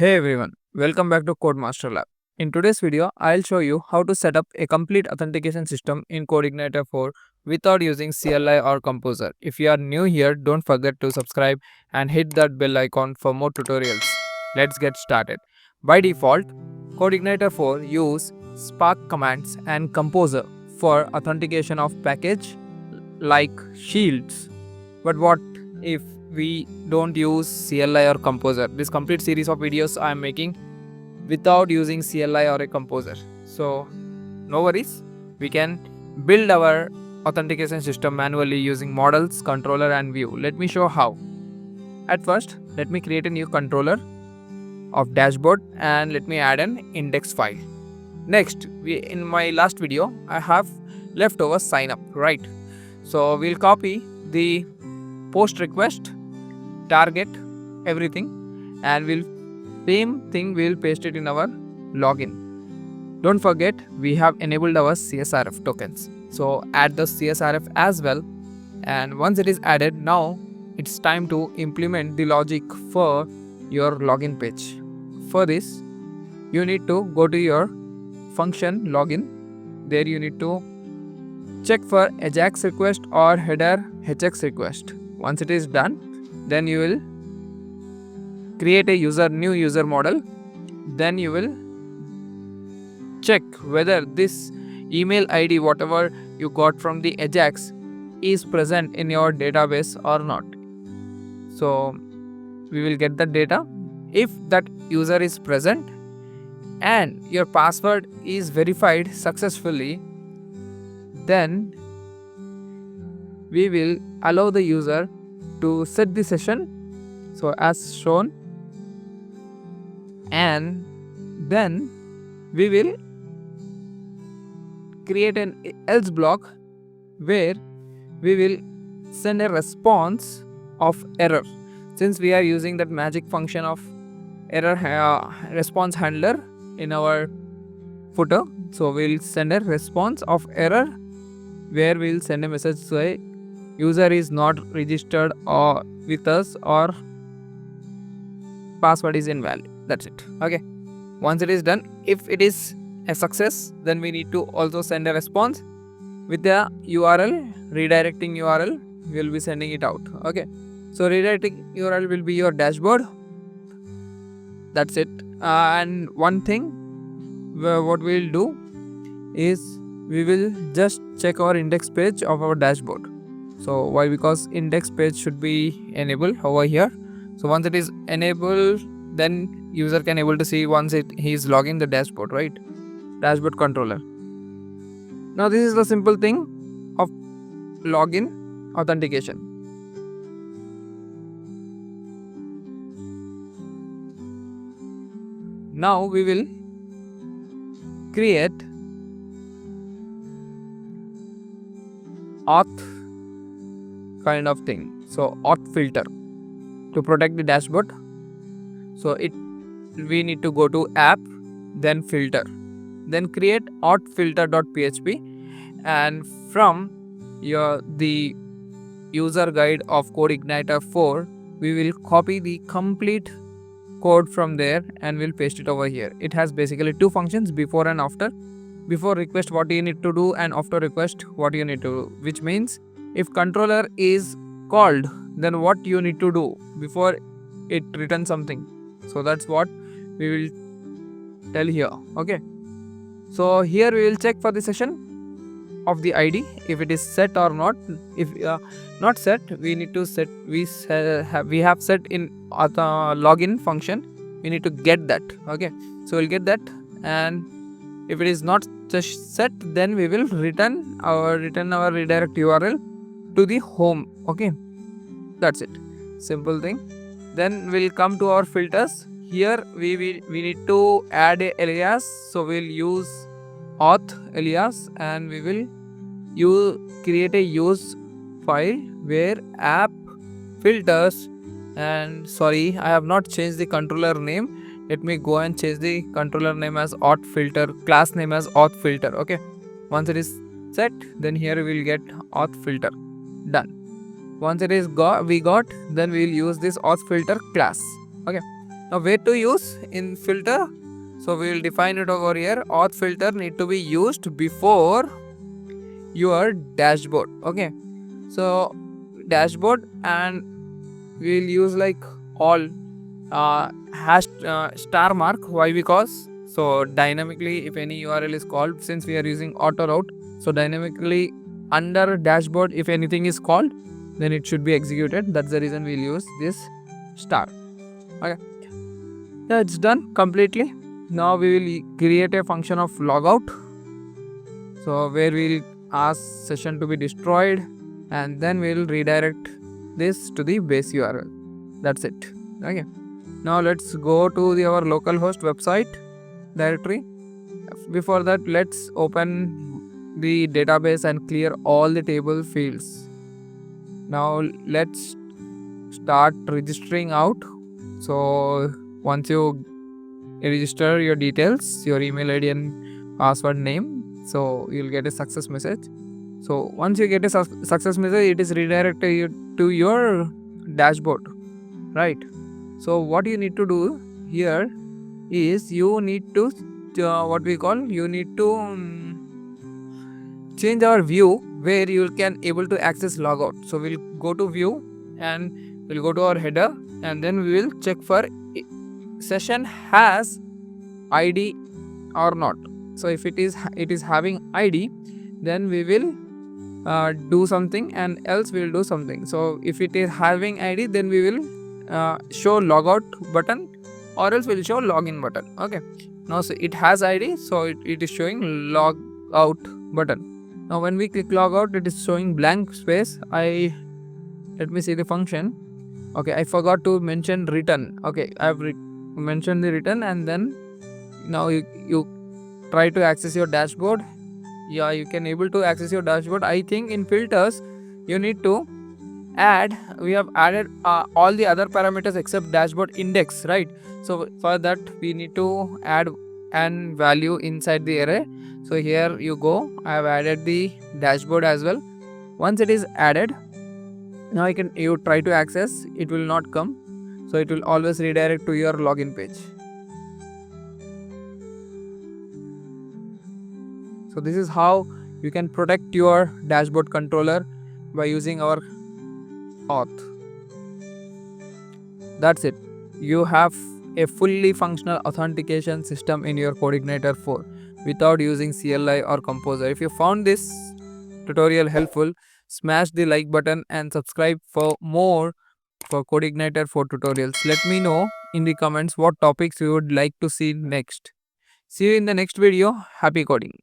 Hey everyone, welcome back to Codemaster Lab. In today's video, I'll show you how to set up a complete authentication system in CodeIgniter 4 without using CLI or Composer. If you are new here, don't forget to subscribe and hit that bell icon for more tutorials. Let's get started. By default, CodeIgniter 4 use Spark commands and Composer for authentication of package like shields. But what if we don't use CLI or Composer? This complete series of videos I am making without using CLI or a Composer. So no worries, we can build our authentication system manually using models, controller and view. Let me show how. At first, let me create a new controller of dashboard and let me add an index file. Next, in my last video, I have leftover sign up, right? So we'll copy the post request, target, everything, and same thing we'll paste it in our login. Don't forget, we have enabled our CSRF tokens. So add the CSRF as well, and once it is added, now it's time to implement the logic for your login page. For this, you need to go to your function login. There you need to check for AJAX request or header HX request. Once it is done, then you will create a new user model. Then you will check whether this email ID, whatever you got from the AJAX, is present in your database or not. So we will get the data. If that user is present and your password is verified successfully, then we will allow the user to set the session, so as shown, and then we will create an else block where we will send a response of error. Since we are using that magic function of error response handler in our footer, so we'll send a response of error where we'll send a message say user is not registered or with us or password is invalid. That's it. Okay. Once it is done, if it is a success, then we need to also send a response with the URL, redirecting URL. We'll be sending it out. Okay. So redirecting URL will be your dashboard. That's it. And one thing, what we'll do is we will just check our index page of our dashboard. So why? Because index page should be enabled over here. So once it is enabled, then user can able to see once he is logging the dashboard, right? Dashboard controller. Now this is the simple thing of login authentication. Now we will create auth kind of thing. So auth filter to protect the dashboard. So we need to go to app, then filter, then create auth filter.php, and from the user guide of CodeIgniter 4, we will copy the complete code from there and we'll paste it over here. It has basically two functions, before and after. Before request, what you need to do, and after request, what you need to do, which means if controller is called, then what you need to do before it returns something. So that's what we will tell here. Okay. So here we will check for the session of the ID if it is set or not. If not set, we need to set. We have set in login function. We need to get that. Okay. So we'll get that, and if it is not set, then we will return our redirect URL to the home. Okay, that's it. Simple thing. Then we'll come to our filters. Here we need to add a alias. So we'll use auth alias, and we will create a use file where app filters, and sorry, I have not changed the controller name. Let me go and change the controller name as auth filter, class name as auth filter. Okay, once it is set, then here we will get auth filter. Done. Once it is we got, then we will use this auth filter class. Okay, Now where to use in filter? So we will define it over here. Auth filter need to be used before your dashboard. Okay, so dashboard, and we will use like all hash star mark. Why? Because so dynamically if any URL is called, since we are using auto route, so dynamically under dashboard if anything is called, then it should be executed. That's the reason we'll use this star. Okay, yeah, it's done completely. Now we will create a function of logout, so where we'll ask session to be destroyed, and then we'll redirect this to the base URL. That's it. Okay, now let's go to our localhost website directory. Before that, let's open the database and clear all the table fields. Now let's start registering out. So once you register your details, your email ID and password name, so you'll get a success message. So once you get a success message, it is redirected to your dashboard, right? So what you need to do here is you need to you need to change our view where you can able to access logout. So we'll go to view and we'll go to our header, and then we will check for session has ID or not. So if it is having ID, then we will do something, and else we will do something. So if it is having ID, then we will show logout button, or else we'll show login button. Okay, now so it has ID, so it is showing logout button. Now when we click logout, it is showing blank space. Let me see the function. Okay, I forgot to mention return. Okay, I have mentioned the return, and then now you try to access your dashboard. Yeah, you can able to access your dashboard. I think in filters you need to add, we have added all the other parameters except dashboard index, right? So for that we need to add an value inside the array. So here you go, I have added the dashboard as well. Once it is added, now you try to access, it will not come, so it will always redirect to your login page. So this is how you can protect your dashboard controller by using our auth. That's it. You have a fully functional authentication system in your CodeIgniter 4 without using CLI or Composer. If you found this tutorial helpful, smash the like button and subscribe for more for CodeIgniter 4 tutorials. Let me know in the comments what topics you would like to see next. See you in the next video. Happy coding.